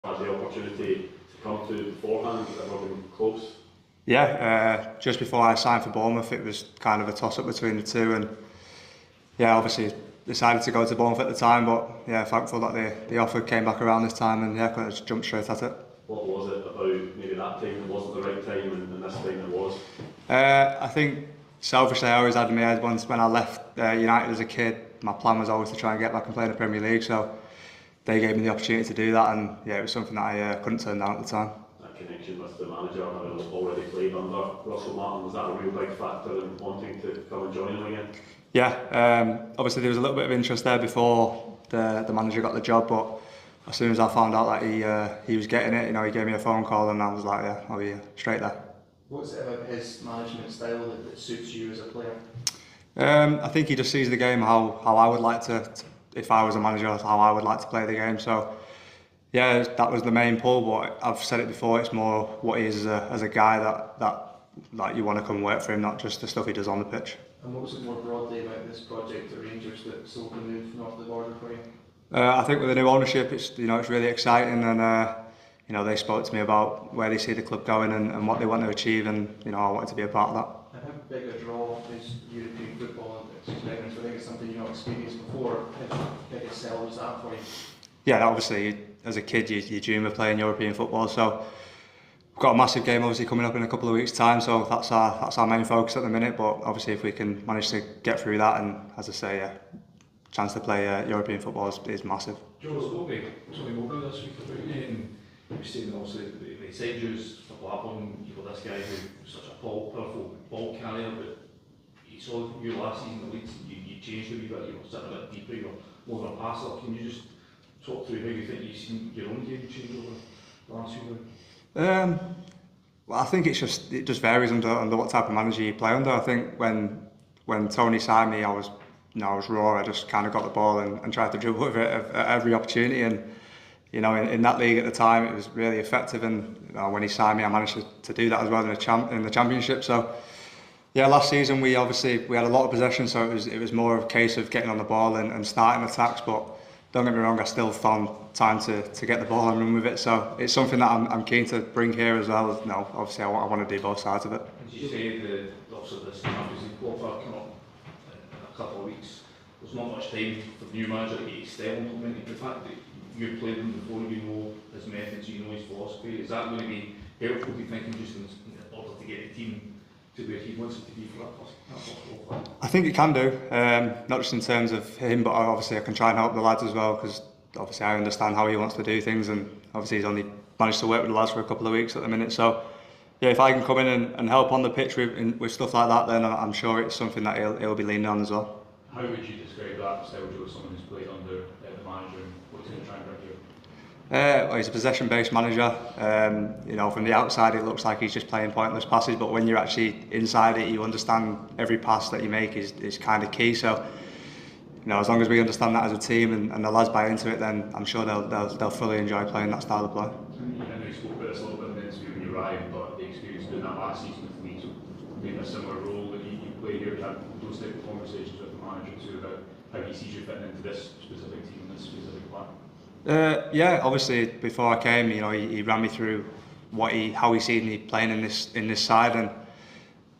Had the opportunity to come to beforehand, ever been close? Yeah, just before I signed for Bournemouth, it was kind of a toss-up between the two, and yeah, obviously decided to go to Bournemouth at the time, but yeah, thankful that the offer came back around this time, and yeah, I just jumped straight at it. What was it about maybe that time that wasn't the right time and this time it was? I think selfishly I always had in my head once when I left United as a kid, my plan was always to try and get back and play in the Premier League, so they gave me the opportunity to do that, and yeah, it was something that I couldn't turn down at the time. That connection with the manager, having already played under Russell Martin, was that a real big factor in wanting to come and join him again? Yeah, obviously there was a little bit of interest there before the manager got the job, but as soon as I found out that he was getting it, he gave me a phone call, and I was like, yeah, I'll be straight there. What's it about his management style that suits you as a player? I think he just sees the game how I would like to, if I was a manager, how I would like to play the game. So yeah, that was the main pull. But I've said it before, it's more what he is as a guy that like you want to come work for him, not just the stuff he does on the pitch. And what was it more broadly about this project at Rangers that sold the move north of the border for you? I think with the new ownership, it's really exciting, and they spoke to me about where they see the club going and what they want to achieve, and I wanted to be a part of that. And how big a draw is European football and experience? I think it's something you've not experienced before. How big a sell was that for you? Yeah, obviously as a kid you dream of playing European football, so we've got a massive game obviously coming up in a couple of weeks' time, so that's our main focus at the minute. But obviously if we can manage to get through that, and as I say, chance to play European football is massive. Joe, spoke to Tony Mowbray this week about you, and he was saying obviously they said you for Blackburn, you got this guy who was such a powerful ball carrier, but he saw you last season at Leeds, you changed a wee bit, sitting a bit deeper, you're more of a passer. Can you just talk through how you think you've seen your own game change over the last few weeks? Well, I think it just varies under what type of manager you play under. I think when Tony signed me, I was raw. I just kind of got the ball and tried to dribble with it at every opportunity, and in that league at the time it was really effective, and when he signed me I managed to do that as well in the championship. So yeah, last season we had a lot of possession, so it was more of a case of getting on the ball and starting attacks, but don't get me wrong, I still found time to get the ball and run with it, so it's something that I'm keen to bring here as well. Obviously I want to do both sides of it. As you say, obviously this Champions League qualifier coming up in a couple of weeks, there's not much time for the new manager to get his style implemented. The fact that you've played him before, you know his methods, you know his philosophy, is that going to be helpful, do you think, just in order to get the team to where he wants it to be for that first qualifier? I think it can do, not just in terms of him, but obviously I can try and help the lads as well, because obviously I understand how he wants to do things, and obviously he's only managed to work with the lads for a couple of weeks at the minute. So yeah, if I can come in and help on the pitch with stuff like that, then I'm sure it's something that he'll be leaning on as well. How would you describe that style, Joe, as someone who's played under the manager, and what's he going to try and bring you? Well, he's a possession-based manager. From the outside it looks like he's just playing pointless passes, but when you're actually inside it, you understand every pass that you make is kind of key. So as long as we understand that as a team and the lads buy into it, then I'm sure they'll fully enjoy playing that style of play. I know you spoke about this a little bit in the interview when you arrived, but the experience doing that last season with Leeds, playing a similar role that you played here, you had those type of conversations with the manager too about how he sees you fitting into this specific team and this specific plan? Yeah, obviously before I came, he ran me through how he seen me playing in this side, and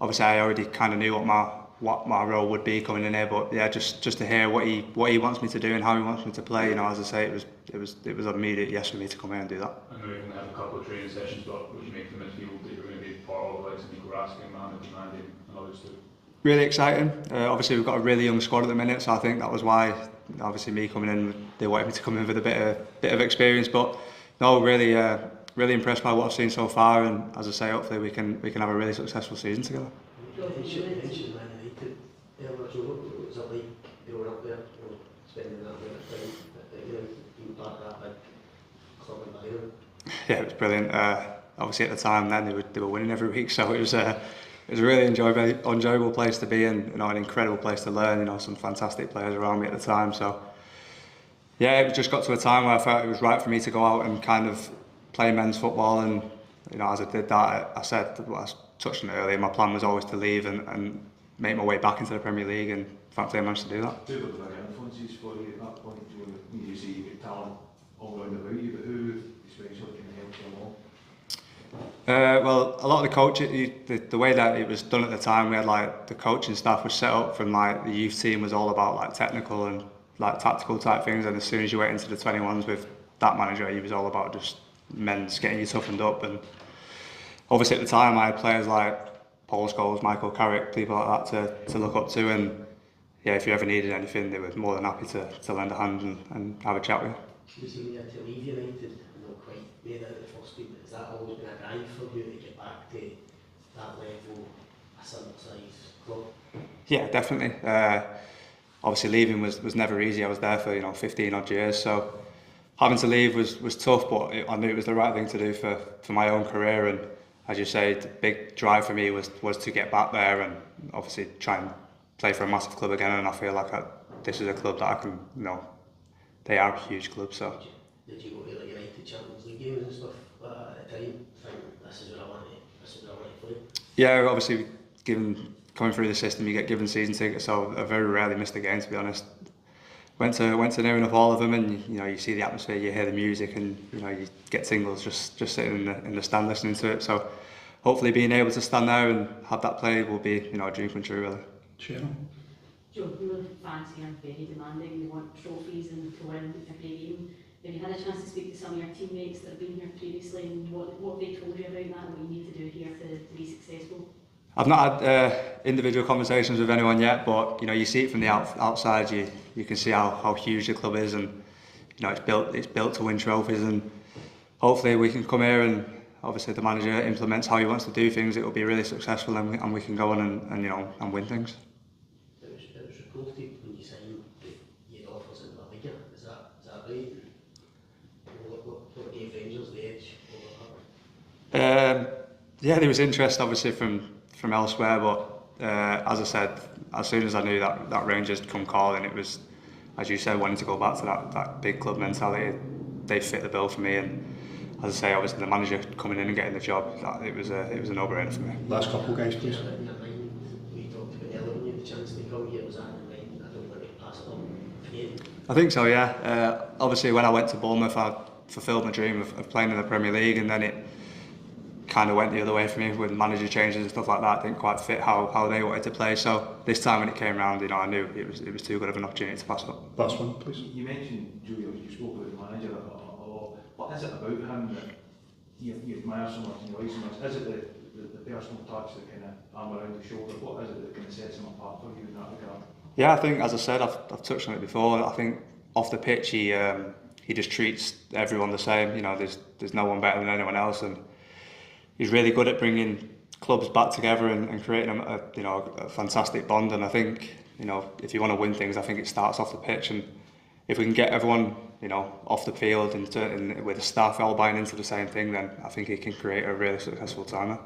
obviously I already kind of knew what my role would be coming in here. But yeah, just to hear what he wants me to do and how he wants me to play, as I say, it was an immediate yes for me to come here and do that. I know you're going to have a couple of training sessions, but what do you make of the midfield that you're going to be part of, like Nico Raskin, Mandy and others too? Really exciting. Obviously we've got a really young squad at the minute, so I think that was why obviously me coming in, they wanted me to come in with a bit of experience. But no, really impressed by what I've seen so far, and as I say, hopefully we can have a really successful season together. What was it like growing up there, spending that amount of time, being part of that big club environment? Yeah, it was brilliant. Obviously at the time then they were winning every week, so it was a really enjoyable place to be in, an incredible place to learn, some fantastic players around me at the time. So yeah, it just got to a time where I felt it was right for me to go out and kind of play men's football, and as I did that, I said, I touched on it earlier, my plan was always to leave and make my way back into the Premier League, and thankfully I managed to do that. Two of the big influences for you at that point, you see you get talent all round about you, but who, especially Well, a lot of the coaching, the way that it was done at the time, we had like the coaching staff was set up from like the youth team was all about like technical and like tactical type things, and as soon as you went into the 21s with that manager, he was all about just men's getting you toughened up. And obviously at the time, I had players like Paul Scholes, Michael Carrick, people like that to look up to, and yeah, if you ever needed anything, they were more than happy to lend a hand and have a chat with you. Was you had to leave United, not quite made out the first team, but has that always been a drive for you to get back to that level, a similar size club? Yeah, definitely. Obviously leaving was never easy. I was there for 15 odd years, so having to leave was tough, but I knew it was the right thing to do for my own career. And as you say, the big drive for me was to get back there and obviously try and play for a massive club again. And I feel like this is a club that I can, they are a huge club. So. Did you go to like United Champions League games and stuff at the time? Think this is where I want to play. Yeah, obviously, coming through the system, you get given season tickets, so I very rarely missed a game, to be honest. Went to near enough all of them, and you see the atmosphere, you hear the music, and you get tingles just sitting in the stand listening to it. So hopefully, being able to stand there and have that play will be a dream come true, really. Sure. Joe, the fans here are very demanding. They want trophies and to win every game. Have you had a chance to speak to some of your teammates that have been here previously, and what they told you about that, and what you need to do here to be successful? I've not had individual conversations with anyone yet, but you see it from the outside. You can see how huge the club is, and it's built to win trophies. And hopefully we can come here, and obviously the manager implements how he wants to do things. It will be really successful, and we can go on and win things. It was reported when you signed that you had offers in La Liga. Is that right? What gave Rangers the edge over Harvard? Yeah, there was interest obviously from elsewhere, but as I said, as soon as I knew that Rangers come calling, it was, as you said, wanting to go back to that big club mentality. They fit the bill for me, and as I say, obviously the manager coming in and getting the job, it was a no-brainer for me. Last couple guys, please. In your mind, we talked about earlier when you had the chance to come here, was that in your mind? I don't want to pass it on again. I think so, yeah. Obviously when I went to Bournemouth, I fulfilled my dream of playing in the Premier League, and then it kind of went the other way for me with manager changes and stuff like that. Didn't quite fit how they wanted to play. So this time when it came round, I knew it was too good of an opportunity to pass up. Last one, please. You mentioned, Joe, you spoke about the manager a lot. What is it about him that you admire so much and you like so much? Is it the personal touch, the kind of arm around the shoulder? What is it that kind of sets him apart for you in that regard? Yeah, I think, as I said, I've touched on it before. I think off the pitch, he just treats everyone the same. There's no one better than anyone else, and he's really good at bringing clubs back together and creating a fantastic bond. And I think if you want to win things, I think it starts off the pitch. And if we can get everyone off the field and with the staff all buying into the same thing, then I think it can create a really successful time.